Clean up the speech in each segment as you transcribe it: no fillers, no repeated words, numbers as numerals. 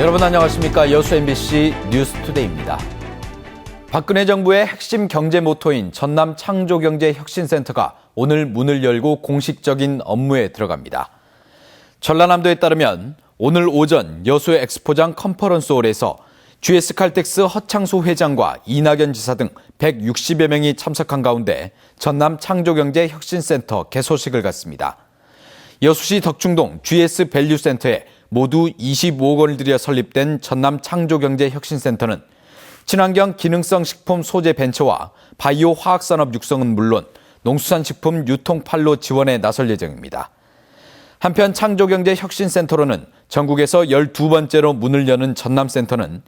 여러분 안녕하십니까. 여수 MBC 뉴스투데이입니다. 박근혜 정부의 핵심 경제 모토인 전남 창조경제혁신센터가 오늘 문을 열고 공식적인 업무에 들어갑니다. 전라남도에 따르면 오늘 오전 여수 엑스포장 컨퍼런스홀에서 GS칼텍스 허창수 회장과 이낙연 지사 등 160여 명이 참석한 가운데 전남 창조경제혁신센터 개소식을 갖습니다. 여수시 덕중동 GS밸류센터에 모두 25억 원을 들여 설립된 전남 창조경제혁신센터는 친환경 기능성 식품 소재 벤처와 바이오 화학산업 육성은 물론 농수산식품 유통판로 지원에 나설 예정입니다. 한편 창조경제혁신센터로는 전국에서 12번째로 문을 여는 전남센터는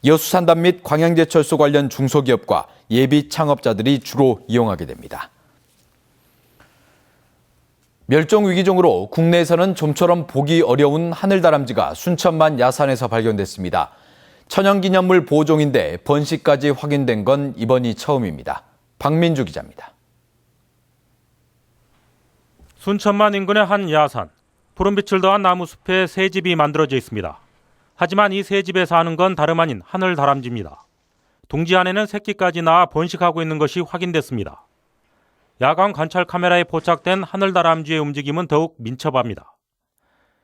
여수산단 및 광양제철소 관련 중소기업과 예비 창업자들이 주로 이용하게 됩니다. 멸종위기종으로 국내에서는 좀처럼 보기 어려운 하늘다람쥐가 순천만 야산에서 발견됐습니다. 천연기념물 보호종인데 번식까지 확인된 건 이번이 처음입니다. 박민주 기자입니다. 순천만 인근의 한 야산, 푸른빛을 더한 나무숲에 새 집이 만들어져 있습니다. 하지만 이 새 집에 사는 건 다름 아닌 하늘다람쥐입니다. 둥지 안에는 새끼까지 낳아 번식하고 있는 것이 확인됐습니다. 야간 관찰 카메라에 포착된 하늘다람쥐의 움직임은 더욱 민첩합니다.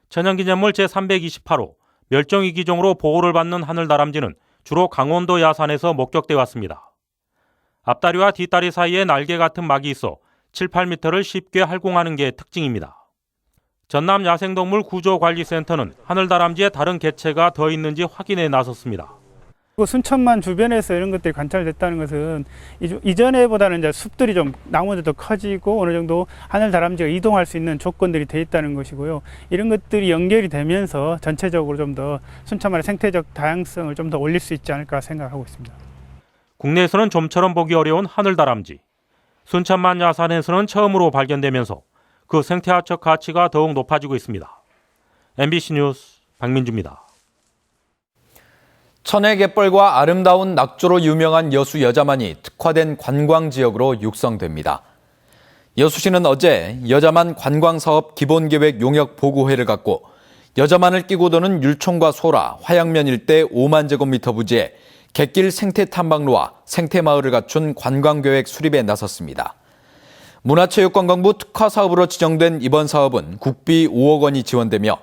천연기념물 제328호 멸종위기종으로 보호를 받는 하늘다람쥐는 주로 강원도 야산에서 목격돼 왔습니다. 앞다리와 뒷다리 사이에 날개 같은 막이 있어 7, 8m를 쉽게 활공하는 게 특징입니다. 전남 야생동물구조관리센터는 하늘다람쥐의 다른 개체가 더 있는지 확인에 나섰습니다. 순천만 주변에서 이런 것들이 관찰됐다는 것은 이전에보다는 이제 숲들이 좀 나무들도 커지고 어느 정도 하늘다람쥐가 이동할 수 있는 조건들이 돼 있다는 것이고요. 이런 것들이 연결이 되면서 전체적으로 좀 더 순천만의 생태적 다양성을 좀 더 올릴 수 있지 않을까 생각하고 있습니다. 국내에서는 좀처럼 보기 어려운 하늘다람쥐. 순천만 야산에서는 처음으로 발견되면서 그 생태학적 가치가 더욱 높아지고 있습니다. MBC 뉴스 박민주입니다. 천혜 갯벌과 아름다운 낙조로 유명한 여수 여자만이 특화된 관광지역으로 육성됩니다. 여수시는 어제 여자만 관광사업 기본계획 용역 보고회를 갖고 여자만을 끼고 도는 율촌과 소라, 화양면 일대 5만 제곱미터 부지에 갯길 생태탐방로와 생태마을을 갖춘 관광계획 수립에 나섰습니다. 문화체육관광부 특화사업으로 지정된 이번 사업은 국비 5억 원이 지원되며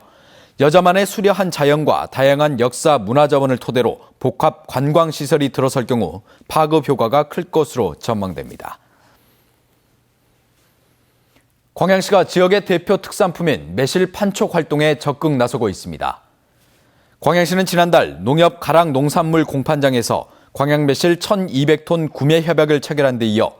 여자만의 수려한 자연과 다양한 역사 문화자원을 토대로 복합 관광시설이 들어설 경우 파급 효과가 클 것으로 전망됩니다. 광양시가 지역의 대표 특산품인 매실 판촉 활동에 적극 나서고 있습니다. 광양시는 지난달 농협 가락 농산물 공판장에서 광양 매실 1,200톤 구매 협약을 체결한 데 이어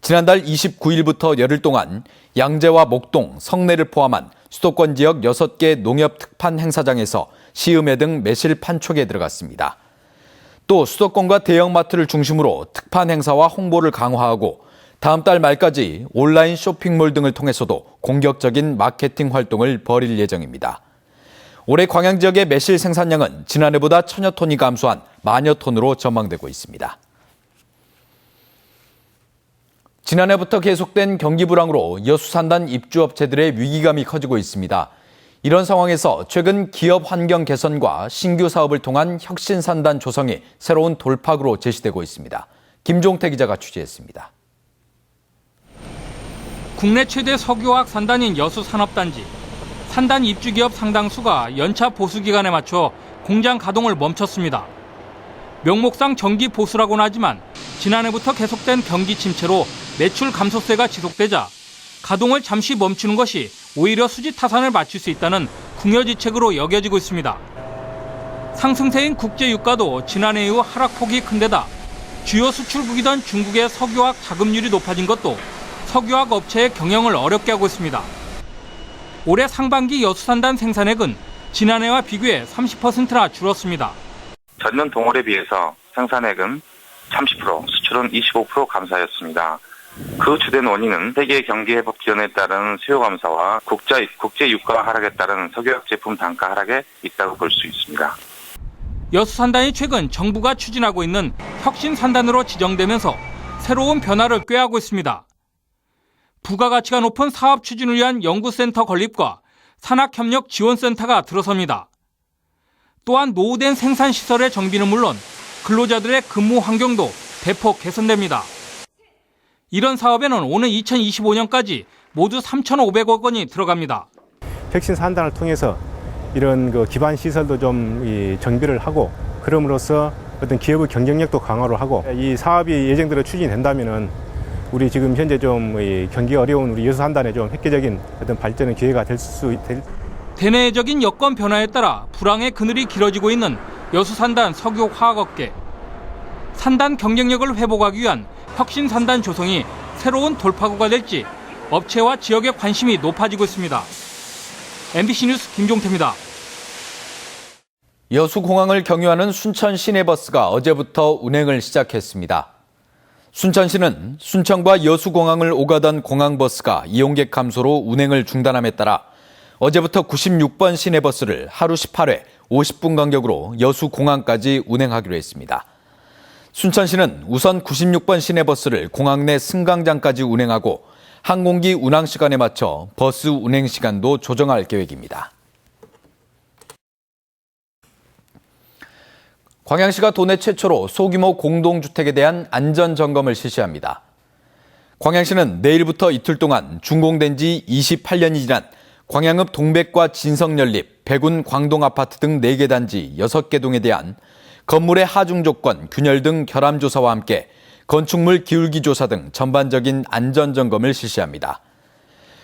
지난달 29일부터 열흘 동안 양재와 목동, 성내를 포함한 수도권 지역 6개 농협 특판 행사장에서 시음회 등 매실 판촉에 들어갔습니다. 또 수도권과 대형마트를 중심으로 특판 행사와 홍보를 강화하고 다음 달 말까지 온라인 쇼핑몰 등을 통해서도 공격적인 마케팅 활동을 벌일 예정입니다. 올해 광양 지역의 매실 생산량은 지난해보다 1,000여 톤이 감소한 10,000여 톤으로 전망되고 있습니다. 지난해부터 계속된 경기 불황으로 여수산단 입주업체들의 위기감이 커지고 있습니다. 이런 상황에서 최근 기업 환경 개선과 신규 사업을 통한 혁신산단 조성이 새로운 돌파구로 제시되고 있습니다. 김종태 기자가 취재했습니다. 국내 최대 석유화학 산단인 여수산업단지. 산단 입주기업 상당수가 연차 보수 기간에 맞춰 공장 가동을 멈췄습니다. 명목상 정기 보수라고는 하지만 지난해부터 계속된 경기 침체로 매출 감소세가 지속되자 가동을 잠시 멈추는 것이 오히려 수지 타산을 맞출 수 있다는 궁여지책으로 여겨지고 있습니다. 상승세인 국제유가도 지난해 이후 하락폭이 큰 데다 주요 수출국이던 중국의 석유화학 자금률이 높아진 것도 석유화학 업체의 경영을 어렵게 하고 있습니다. 올해 상반기 여수산단 생산액은 지난해와 비교해 30%나 줄었습니다. 전년 동월에 비해서 생산액은 30%, 수출은 25% 감소하였습니다. 그 주된 원인은 세계 경기 회복 기전에 따른 수요 감소와 국제 유가 하락에 따른 석유화학 제품 단가 하락에 있다고 볼 수 있습니다. 여수산단이 최근 정부가 추진하고 있는 혁신산단으로 지정되면서 새로운 변화를 꾀하고 있습니다. 부가가치가 높은 사업 추진을 위한 연구센터 건립과 산학협력 지원센터가 들어섭니다. 또한 노후된 생산시설의 정비는 물론 근로자들의 근무 환경도 대폭 개선됩니다. 이런 사업에는 오는 2025년까지 모두 3,500억 원이 들어갑니다. 혁신 산단을 통해서 이런 기반 시설도 좀 정비를 하고 그럼으로써 어떤 기업의 경쟁력도 강화를 하고 이 사업이 예정대로 추진된다면은 우리 지금 현재 좀 경기 어려운 우리 여수 산단에 좀 획기적인 어떤 발전의 기회가 될 수 있을. 대내적인 여건 변화에 따라 불황의 그늘이 길어지고 있는 여수 산단 석유화학업계. 산단 경쟁력을 회복하기 위한 혁신 산단 조성이 새로운 돌파구가 될지 업체와 지역의 관심이 높아지고 있습니다. MBC 뉴스 김종태입니다. 여수공항을 경유하는 순천 시내버스가 어제부터 운행을 시작했습니다. 순천시는 순천과 여수공항을 오가던 공항버스가 이용객 감소로 운행을 중단함에 따라 어제부터 96번 시내버스를 하루 18회 50분 간격으로 여수공항까지 운행하기로 했습니다. 순천시는 우선 96번 시내버스를 공항 내 승강장까지 운행하고 항공기 운항 시간에 맞춰 버스 운행 시간도 조정할 계획입니다. 광양시가 도내 최초로 소규모 공동주택에 대한 안전점검을 실시합니다. 광양시는 내일부터 이틀 동안 준공된 지 28년이 지난 광양읍 동백과 진성연립, 백운 광동아파트 등 4개 단지 6개 동에 대한 건물의 하중 조건, 균열 등 결함조사와 함께 건축물 기울기 조사 등 전반적인 안전점검을 실시합니다.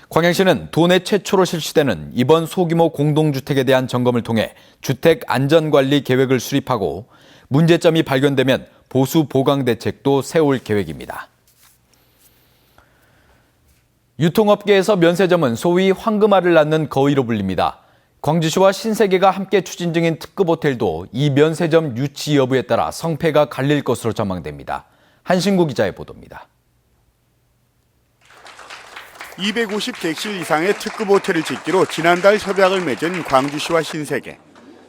광양시는 도내 최초로 실시되는 이번 소규모 공동주택에 대한 점검을 통해 주택 안전관리 계획을 수립하고 문제점이 발견되면 보수 보강 대책도 세울 계획입니다. 유통업계에서 면세점은 소위 황금알을 낳는 거위로 불립니다. 광주시와 신세계가 함께 추진 중인 특급 호텔도 이 면세점 유치 여부에 따라 성패가 갈릴 것으로 전망됩니다. 한신구 기자의 보도입니다. 250객실 이상의 특급 호텔을 짓기로 지난달 협약을 맺은 광주시와 신세계.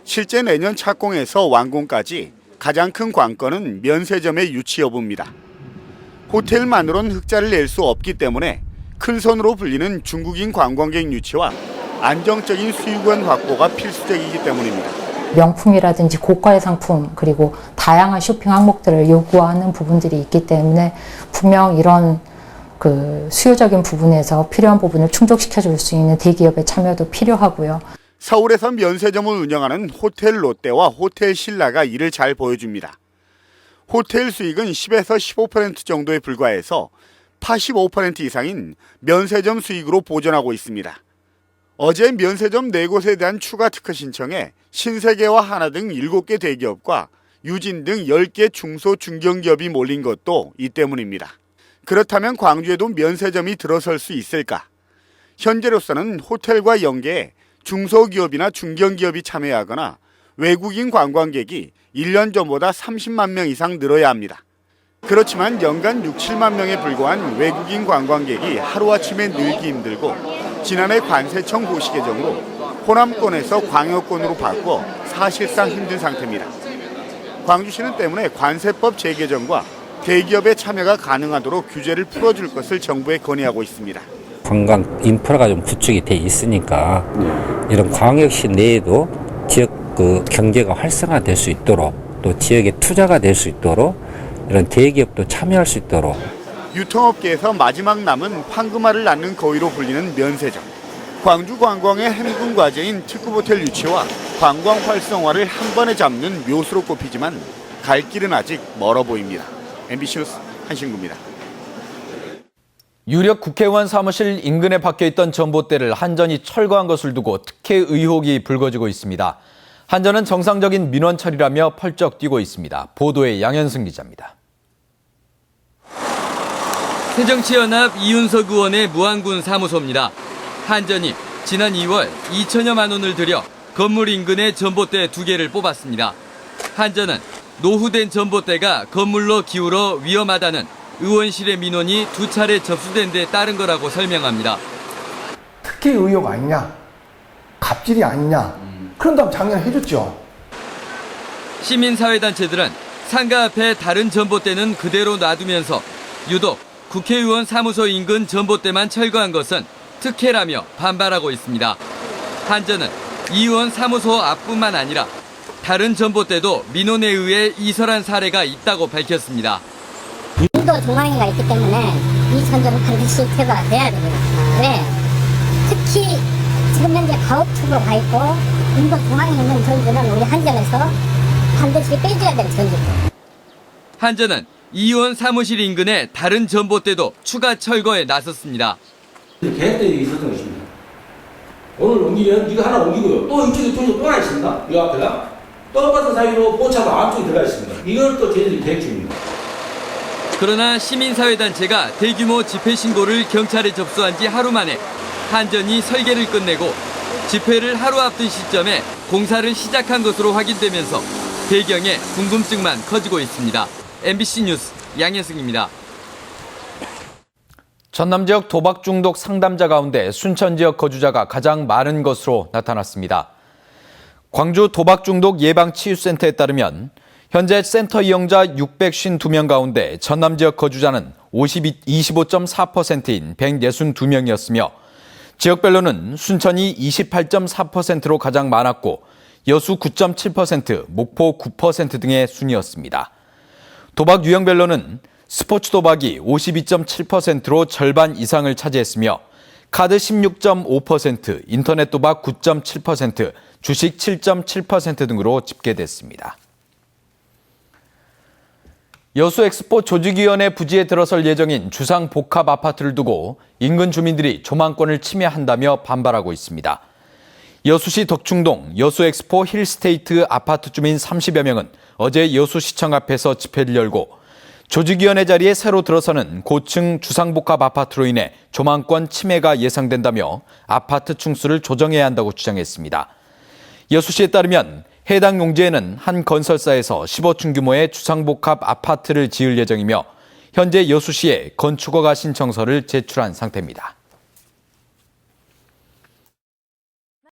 실제 내년 착공에서 완공까지 가장 큰 관건은 면세점의 유치 여부입니다. 호텔만으론 흑자를 낼 수 없기 때문에 큰 손으로 불리는 중국인 관광객 유치와 안정적인 수익원 확보가 필수적이기 때문입니다. 명품이라든지 고가의 상품 그리고 다양한 쇼핑 항목들을 요구하는 부분들이 있기 때문에 분명 이런 수요적인 부분에서 필요한 부분을 충족시켜줄 수 있는 대기업의 참여도 필요하고요. 서울에서 면세점을 운영하는 호텔 롯데와 호텔 신라가 이를 잘 보여줍니다. 호텔 수익은 10에서 15% 정도에 불과해서 85% 이상인 면세점 수익으로 보전하고 있습니다. 어제 면세점 4곳에 대한 추가 특허 신청에 신세계와 하나 등 7개 대기업과 유진 등 10개 중소 중견기업이 몰린 것도 이 때문입니다. 그렇다면 광주에도 면세점이 들어설 수 있을까? 현재로서는 호텔과 연계해 중소기업이나 중견기업이 참여하거나 외국인 관광객이 1년 전보다 30만 명 이상 늘어야 합니다. 그렇지만 연간 6, 7만 명에 불과한 외국인 관광객이 하루아침에 늘기 힘들고 지난해 관세청 고시 개정으로 호남권에서 광역권으로 바꿔 사실상 힘든 상태입니다. 광주시는 때문에 관세법 재개정과 대기업의 참여가 가능하도록 규제를 풀어줄 것을 정부에 건의하고 있습니다. 관광 인프라가 좀 구축이 돼 있으니까 이런 광역시 내에도 지역 경제가 활성화될 수 있도록 또 지역에 투자가 될 수 있도록 이런 대기업도 참여할 수 있도록 유통업계에서 마지막 남은 황금알을 낳는 거위로 불리는 면세점. 광주 관광의 행군 과제인 특급호텔 유치와 관광 활성화를 한 번에 잡는 묘수로 꼽히지만 갈 길은 아직 멀어 보입니다. MBC 뉴스 한신구입니다. 유력 국회의원 사무실 인근에 박혀있던 전봇대를 한전이 철거한 것을 두고 특혜 의혹이 불거지고 있습니다. 한전은 정상적인 민원 처리라며 펄쩍 뛰고 있습니다. 보도에 양현승 기자입니다. 새정치연합 이윤석 의원의 무안군 사무소입니다. 한전이 지난 2월 2천여만 원을 들여 건물 인근에 전봇대 2개를 뽑았습니다. 한전은 노후된 전봇대가 건물로 기울어 위험하다는 의원실의 민원이 2차례 접수된 데 따른 거라고 설명합니다. 특혜 의혹 아니냐, 갑질이 아니냐, 그런다면 작년에 해줬죠. 시민사회단체들은 상가 앞에 다른 전봇대는 그대로 놔두면서 유독 국회의원 사무소 인근 전봇대만 철거한 것은 특혜라며 반발하고 있습니다. 한전은 이 의원 사무소 앞뿐만 아니라 다른 전봇대도 민원에 의해 이설한 사례가 있다고 밝혔습니다. 인도 조망이가 있기 때문에 이 선전은 반드시 퇴거가 돼야 됩니다. 왜? 특히 지금 현재 가옥축으로 가 있고 인도 조망이 있는 전주는 우리 한전에서 반드시 빼줘야 될 전주입니다. 한전은 이의원 사무실 인근의 다른 전봇대도 추가 철거에 나섰습니다. 계획들이 있었던 것입니다. 오늘 옮기면 이거 하나 옮기고요. 또 이쪽에 또 하나 있습니다. 이 앞에가 똑같은 사이로 보차가 안쪽에 들어가 있습니다. 이걸 또 저희들이 계획 중입니다. 그러나 시민사회단체가 대규모 집회 신고를 경찰에 접수한 지 하루 만에 한전이 설계를 끝내고 집회를 하루 앞둔 시점에 공사를 시작한 것으로 확인되면서 배경에 궁금증만 커지고 있습니다. MBC 뉴스 양현승입니다. 전남 지역 도박 중독 상담자 가운데 순천 지역 거주자가 가장 많은 것으로 나타났습니다. 광주 도박 중독 예방 치유센터에 따르면 현재 센터 이용자 652명 가운데 전남 지역 거주자는 25.4%인 162명이었으며 지역별로는 순천이 28.4%로 가장 많았고 여수 9.7%, 목포 9% 등의 순이었습니다. 도박 유형별로는 스포츠 도박이 52.7%로 절반 이상을 차지했으며 카드 16.5%, 인터넷 도박 9.7%, 주식 7.7% 등으로 집계됐습니다. 여수 엑스포 조직위원회 부지에 들어설 예정인 주상 복합 아파트를 두고 인근 주민들이 조망권을 침해한다며 반발하고 있습니다. 여수시 덕충동 여수 엑스포 힐스테이트 아파트 주민 30여 명은 어제 여수시청 앞에서 집회를 열고 조직위원회 자리에 새로 들어서는 고층 주상복합 아파트로 인해 조망권 침해가 예상된다며 아파트 층수를 조정해야 한다고 주장했습니다. 여수시에 따르면 해당 용지에는 한 건설사에서 15층 규모의 주상복합 아파트를 지을 예정이며 현재 여수시에 건축허가 신청서를 제출한 상태입니다.